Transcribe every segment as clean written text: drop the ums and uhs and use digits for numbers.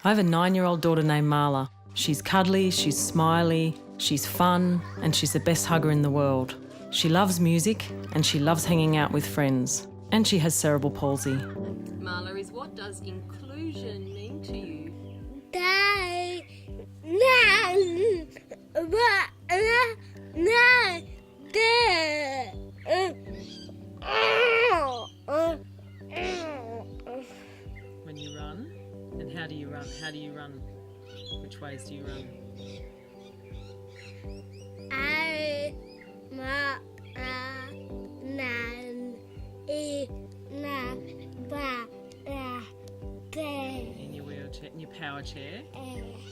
I have a 9-year-old daughter named Mala. She's cuddly, she's smiley, she's fun, and she's the best hugger in the world. She loves music and she loves hanging out with friends. And she has cerebral palsy. Mala, what does inclusion mean to you? When you run? And how do you run? How do you run? Which ways do you run? In your wheelchair, in your power chair?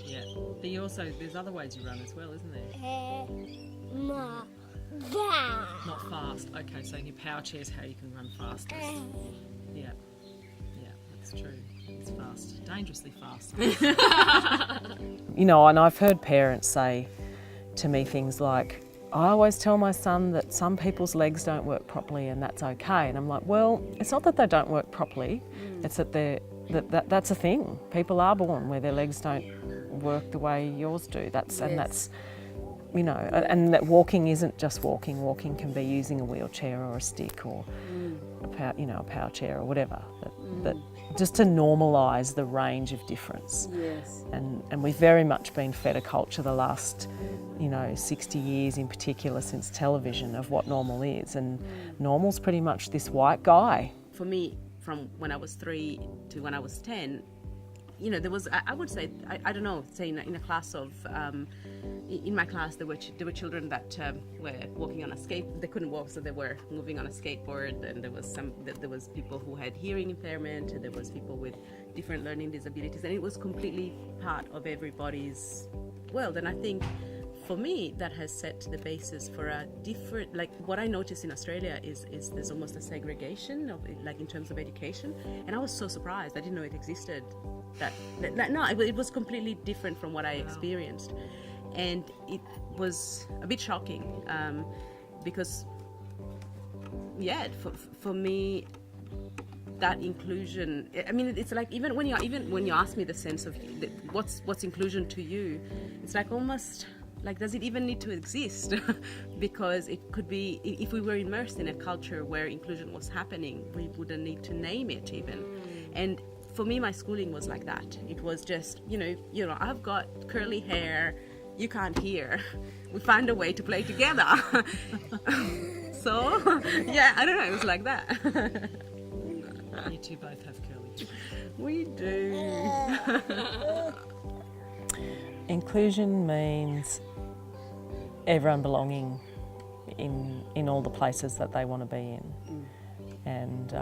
Yeah. But you also, there's other ways you run as well, isn't there? Not fast. Okay, so in your power chair is how you can run fastest. Yeah. Yeah, that's true. It's fast. Dangerously fast. You know, and I've heard parents say to me things like, I always tell my son that some people's legs don't work properly and that's okay. And I'm like, well, it's not that they don't work properly, it's that that's a thing. People are born where their legs don't work the way yours do. And that's, you know, and that walking isn't just walking. Walking can be using a wheelchair or a stick or a power chair or whatever. That just to normalise the range of difference. Yes. And we've very much been fed a culture the last, 60 years in particular since television of what normal is. And normal's pretty much this white guy. For me, from when I was 3 to when I was 10, there was, I would say, I don't know, say in a class of, in my class there were children that were walking on a skate. They couldn't walk, so they were moving on a skateboard. And there was people who had hearing impairment. And there was people with different learning disabilities, and it was completely part of everybody's world. And I think, for me, that has set the basis for a different, like what I noticed in Australia is there's almost a segregation of, like, in terms of education. And I was so surprised. I didn't know it existed. It was completely different from what I experienced. And it was a bit shocking because, for me, that inclusion, I mean, it's like even when you ask me the sense of what's inclusion to you, it's like almost like, does it even need to exist? Because it could be, if we were immersed in a culture where inclusion was happening, we wouldn't need to name it even. And for me, my schooling was like that. It was just, I've got curly hair, you can't hear. We find a way to play together. So, I don't know, it was like that. You two both have curly hair. We do. Inclusion means everyone belonging in all the places that they want to be in. And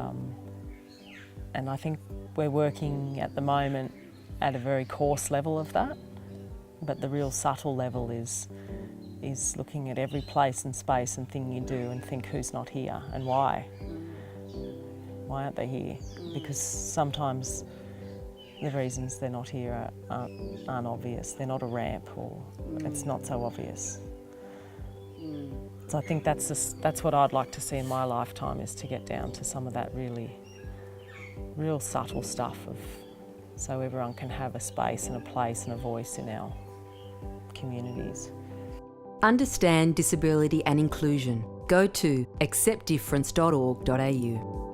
I think we're working at the moment at a very coarse level of that, but the real subtle level is looking at every place and space and thing you do and think who's not here and why. Why aren't they here? Because sometimes the reasons they're not here aren't obvious. They're not a ramp, or it's not so obvious. So I think that's what I'd like to see in my lifetime, is to get down to some of that real subtle stuff so everyone can have a space and a place and a voice in our communities. Understand disability and inclusion. Go to acceptdifference.org.au.